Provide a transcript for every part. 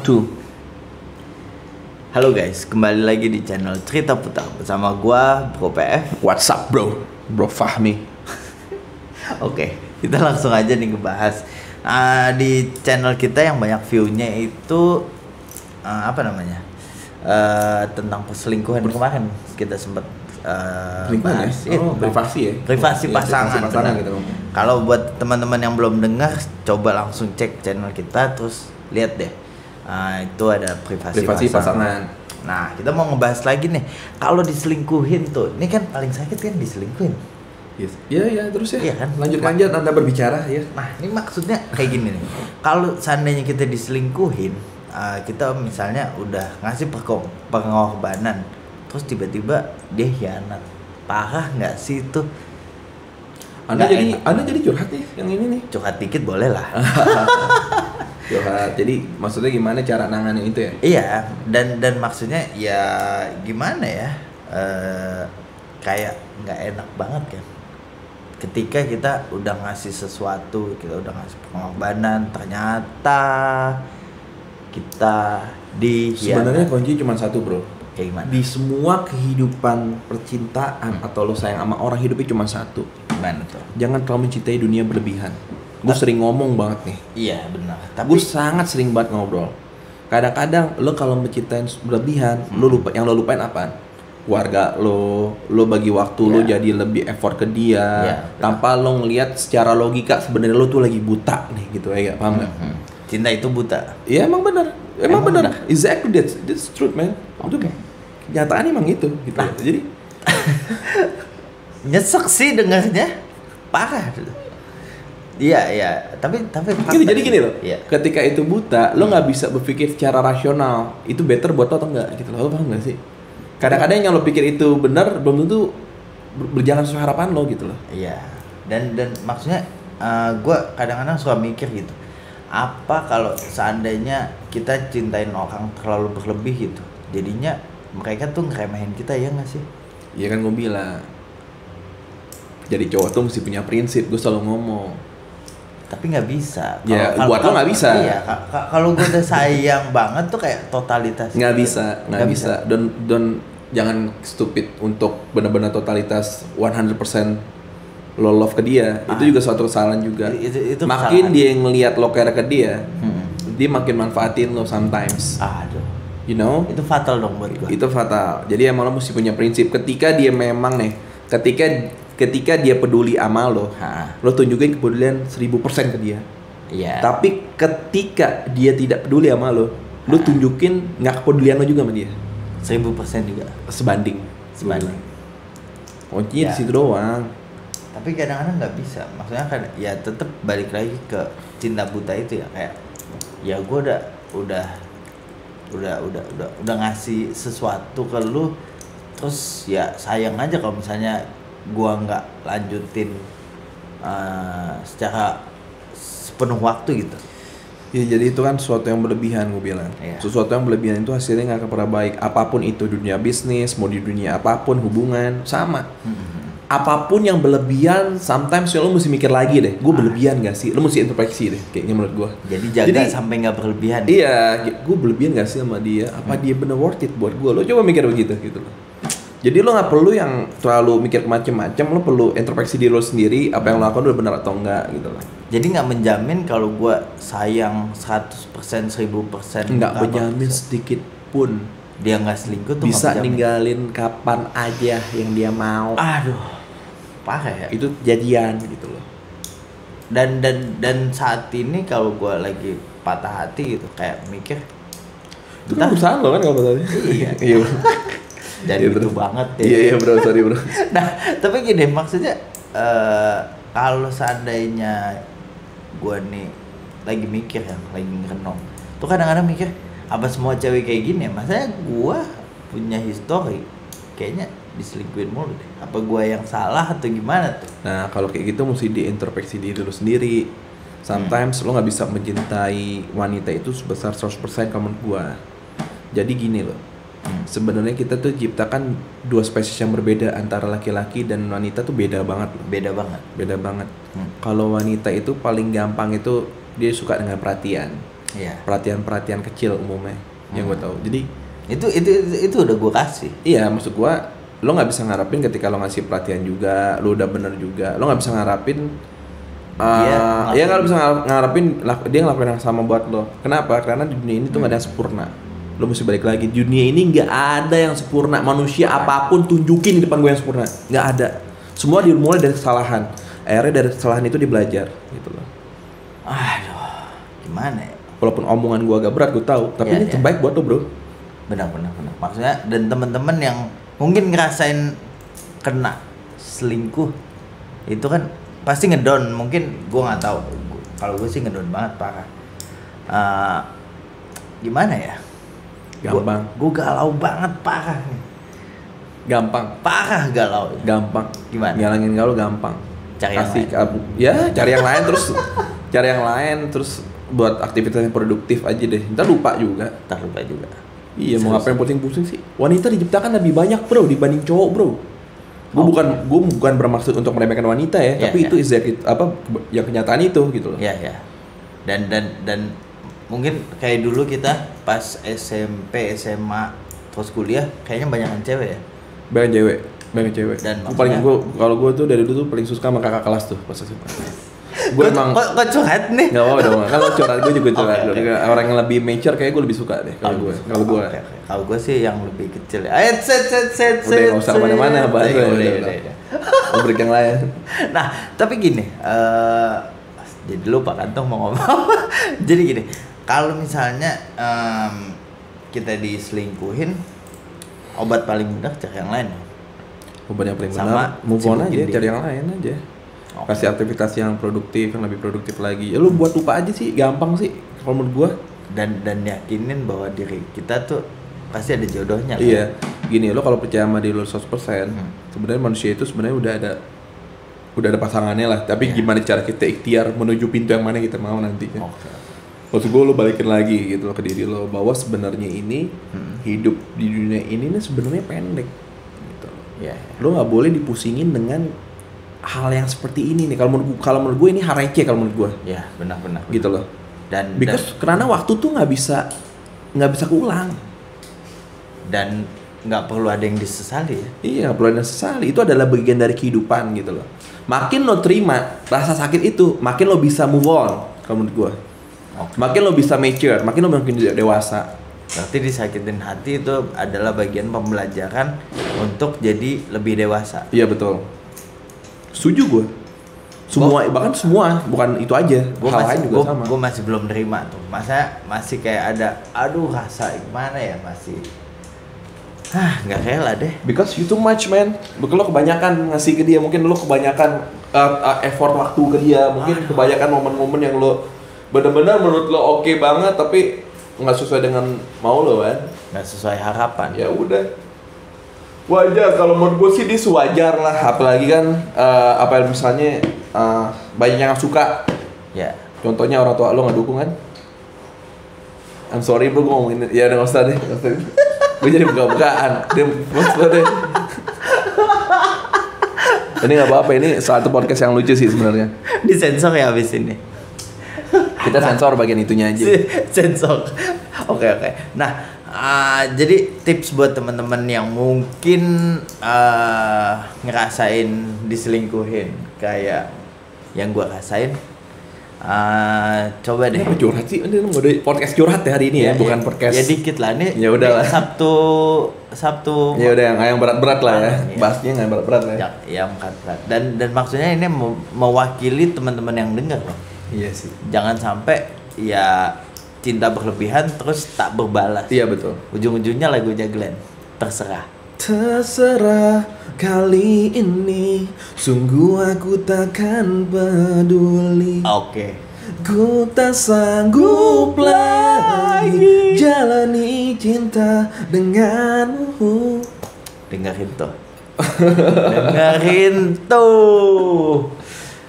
2. Halo guys, kembali lagi di channel Cerita Putar bersama gua Bro PF. What's up bro? Bro Fahmi. Oke, kita langsung aja nih ngebahas di channel kita yang banyak view-nya itu tentang perselingkuhan kemarin kita sempat bahas. Privasi ya? Privasi pasangan. Pasangan gitu. Kalau buat teman-teman yang belum dengar, coba langsung cek channel kita terus lihat deh. Itu ada privasi pasangan. Nah, kita mau ngebahas lagi nih. Kalau diselingkuhin tuh, ini kan paling sakit kan diselingkuhin. Yes. Ya, terus ya. Iya kan? Lanjut Anda berbicara ya. Nah, ini maksudnya kayak gini nih. Kalau seandainya kita diselingkuhin, kita misalnya udah ngasih pengorbanan, terus tiba-tiba dia hianat. Parah nggak sih itu? Anda jadi curhat nih yang ini nih. Curhat dikit boleh lah. Curhat. Jadi maksudnya gimana cara nanganin itu ya? Iya, dan maksudnya ya gimana ya? Kayak nggak enak banget kan. Ketika kita udah ngasih sesuatu, kita udah ngasih pengorbanan, ternyata kita Sebenarnya kunci cuma satu bro. Kayak gimana? Di semua kehidupan percintaan atau lo sayang sama orang, hidupnya cuma satu. Gimana tuh? Jangan terlalu mencintai dunia berlebihan. Gue sering ngomong banget nih. Iya benar. Tapi Gue sangat sering banget ngobrol. Kadang-kadang lo kalau mencintai berlebihan, lo lupain apaan? Keluarga lo bagi waktu lo jadi lebih effort ke dia, tanpa lo ngelihat secara logika sebenarnya lo tuh lagi buta nih gitu ya, paham nggak? Cinta itu buta. Iya emang benar. Exactly that's truth man. Itu kenyataan emang gitu gitu. Nah. Jadi Nyesek sih dengarnya, parah. Iya, tapi jadi gini loh. Iya. Ketika itu buta, lo nggak bisa berpikir secara rasional. Itu better buat lo atau enggak gitu loh. Lo paham nggak sih? Kadang-kadang yang lo pikir itu benar belum tentu berjalan sesuai harapan lo gitu loh. Iya. Dan maksudnya gue kadang-kadang suka mikir gitu. Apa kalau seandainya kita cintain orang terlalu berlebih gitu, jadinya mereka tuh ngeremehin kita, ya nggak sih? Iya kan gue bilang. Jadi cowok tuh mesti punya prinsip. Gue selalu ngomong. Tapi nggak bisa. Ya buat lo nggak bisa. Iya. Kalau gue udah sayang banget tuh kayak totalitas. Nggak gitu. bisa. Don jangan stupid untuk benar-benar totalitas 100% lo love ke dia. Itu juga suatu kesalahan juga. Itu makin kesalahan. Dia ngelihat lo care ke dia, dia makin manfaatin lo sometimes. Aduh. You know? Itu fatal dong buat gue. Itu fatal. Jadi emang lo mesti punya prinsip. Ketika dia memang ketika dia peduli sama lo tunjukin kepedulian 1000% ke dia. Iya. Tapi ketika dia tidak peduli sama lo tunjukin nggak kepedulian lo juga sama dia. 1000% juga. Sebanding. Kuncinya di situ doang. Tapi kadang-kadang nggak bisa. Maksudnya kan ya tetap balik lagi ke cinta buta itu ya, kayak ya gue udah ngasih sesuatu ke lu, terus ya sayang aja kalau misalnya gua nggak lanjutin secara sepenuh waktu gitu. Ya jadi itu kan sesuatu yang berlebihan gue bilang. Iya. Sesuatu yang berlebihan itu hasilnya nggak akan pernah baik. Apapun itu, dunia bisnis, mau di dunia apapun, hubungan sama. Apapun yang berlebihan, sometimes lo mesti mikir lagi deh. Gue berlebihan gak sih? Lo mesti introspeksi deh, kayaknya menurut gue. Jadi jaga sampai nggak berlebihan. Iya, gue berlebihan gak sih sama dia? Apa dia bener worth it buat gue? Lo coba mikir begitu gitu loh. Jadi lo nggak perlu yang terlalu mikir macem-macem. Lo perlu introspeksi diri lo sendiri. Apa yang lo lakukan udah benar atau enggak gitu loh. Jadi nggak menjamin kalau gue sayang 100%, 1000%. Nggak menjamin sedikit pun. Dia nggak selingkuh tuh bisa ninggalin kapan aja yang dia mau. Aduh, parah ya. Itu jadian gitu loh. Dan saat ini kalau gue lagi patah hati gitu, kayak mikir. Itu kan urusan lo kan kalau patah hati. Iya. Jadi itu banget ya. Iya bro, sorry bro. Nah, tapi gini maksudnya kalau seandainya gue nih lagi mikir ya, lagi ngerenung, tuh kadang-kadang mikir apa semua cewek kayak gini ya? Maksudnya gue punya histori kayaknya diselingkuhin mulu deh. Apa gue yang salah atau gimana tuh? Nah kalau kayak gitu mesti diintrospeksi diri lo sendiri. Sometimes lo nggak bisa mencintai wanita itu sebesar 100% kalau menurut gue. Jadi gini loh. Sebenarnya kita tuh ciptakan dua spesies yang berbeda, antara laki-laki dan wanita tuh beda banget loh. Beda banget. Kalau wanita itu paling gampang itu dia suka dengan perhatian. Iya. Perhatian kecil umumnya yang gue tahu. Jadi itu udah gue kasih. iya, maksud gue lo nggak bisa ngarapin ketika lo ngasih perhatian juga, lo udah bener juga, lo nggak bisa ngarapin ya nggak bisa ngarapin dia ngelakuin yang sama buat lo. Kenapa? Karena di dunia ini tuh nggak ada yang sempurna. Lo mesti balik lagi, di dunia ini nggak ada yang sempurna. Manusia apapun tunjukin di depan gue yang sempurna, nggak ada. Semua dimulai dari kesalahan. Akhirnya dari kesalahan itu dia belajar gitu loh. Aduh, gimana ya? Walaupun omongan gue agak berat, gue tahu, tapi ini terbaik buat lo, bro. Benar. Maksudnya, dan teman-teman yang mungkin ngerasain kena selingkuh itu kan pasti ngedown. Mungkin gue nggak tahu. Kalau gue sih ngedown banget parah. Gimana ya? Gampang. Gue galau banget parah nih. Gampang. Parah galau. Gampang. Gimana? Ngilangin galau gampang. Cari yang lain. Cari yang lain terus cari yang lain terus buat aktivitas yang produktif aja deh. Ntar lupa juga. Iya, mau ngapain pusing-pusing sih? Wanita diciptakan lebih banyak, bro, dibanding cowok, bro. Gue bukan bermaksud untuk meremehkan wanita ya, tapi itu yang kenyataan itu gitu loh. Iya. Dan mungkin kayak dulu kita pas SMP, SMA, terus kuliah kayaknya banyak cewek ya. Banyak cewek. Dan kalau gue tuh dari dulu tuh paling suka sama kakak kelas tuh pas SMA. Gue emang kok curhat nih? Nggak apa dong. Kalau curhat gue juga curhat. Okay. Orang yang lebih mature kayak gue lebih suka deh. Kalau gue. Kalau gue sih yang lebih kecil ya. Set. Udah nggak usah kemana-mana bahas. Udah. Break yang lain. Nah, tapi gini. Jadi lupa kan tuh mau ngomong. Jadi gini. Kalau misalnya kita diselingkuhin, obat paling mudah cari yang lain. Obat yang paling benar, move on aja, cari yang lain aja. Kasih aktivitas yang produktif, yang lebih produktif lagi. Ya lu buat lupa aja sih, gampang sih kalau menurut gua. Dan yakinin bahwa diri kita tuh pasti ada jodohnya. Iya. Kan? Gini, lo kalau percaya sama diri lo 100%, sebenarnya manusia itu sebenarnya udah ada pasangannya lah. Tapi gimana cara kita ikhtiar menuju pintu yang mana kita mau nanti kan. Maksud gue lo balikin lagi gitu loh ke diri lo bahwa sebenarnya ini hidup di dunia ini nih sebenarnya pendek gitu. Lo nggak boleh dipusingin dengan hal yang seperti ini nih. Kalau menurut gue ini hal receh kalau menurut gue. Ya benar. Gitu loh. Karena waktu tuh nggak bisa keulang. Dan nggak perlu ada yang disesali ya. Iya, nggak perlu ada yang disesali. Itu adalah bagian dari kehidupan gitu loh. Makin lo terima rasa sakit itu, makin lo bisa move on kalau menurut gue. Makin lo bisa mature, makin lo makin dewasa. Berarti disakitin hati itu adalah bagian pembelajaran untuk jadi lebih dewasa. Iya betul. Setuju gue. Bahkan semua, bukan itu aja. Hal lain juga sama. Gue masih belum nerima tuh. Masih kayak ada, rasa gimana ya masih. Nggak rela deh. Because you too much, man. Mungkin lo kebanyakan ngasih ke dia, mungkin lo kebanyakan effort waktu ke dia, mungkin kebanyakan momen-momen yang lo benar-benar menurut lo oke banget tapi nggak sesuai dengan mau lo kan, nggak sesuai harapan. Ya udah, wajar kalau menurut gue sih dia wajar lah, apalagi kan misalnya banyak yang suka ya, contohnya orang tua lo nggak dukung kan. I'm sorry bro, gue ngomongin ya udah nggak usah deh gue jadi buka-bukaan dia maksudnya deh. Ini nggak apa-apa, ini satu podcast yang lucu sih sebenarnya. Disensor ya abis ini. Kita sensor bagian itunya aja. Sensor. Oke. Nah, jadi tips buat teman-teman yang mungkin ngerasain diselingkuhin kayak yang gua rasain, coba deh. Apa curhat sih? Ini mau podcast curhat ya hari ini ya, bukan podcast. Ya dikit lah nih. Ya udahlah. Sabtu. Ya udah yang berat-berat lah ya. Bahasnya nggak berat-berat lah. Yang berat. Dan maksudnya ini mewakili teman-teman yang dengar loh. Iya sih. Jangan sampai ya cinta berlebihan terus tak berbalas. Iya betul. Ujung-ujungnya lagunya Glenn. Terserah kali ini, sungguh aku takkan peduli. Oke. Ku tak sanggup lagi jalani cinta denganmu. Dengerin tuh.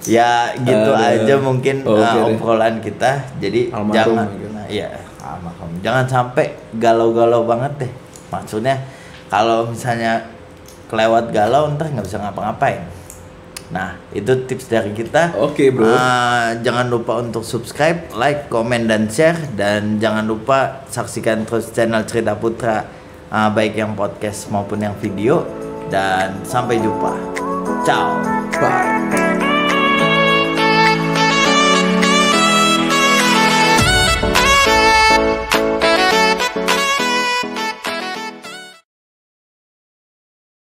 Ya gitu aja mungkin obrolan kita. Jadi jangan jangan sampai galau-galau banget deh. Maksudnya kalau misalnya kelewat galau ntar nggak bisa ngapa-ngapain. Nah, itu tips dari kita. Oke, bro. Jangan lupa untuk subscribe, like, komen, dan share. Dan jangan lupa saksikan terus channel Cerita Putra, baik yang podcast maupun yang video. Dan sampai jumpa. Ciao.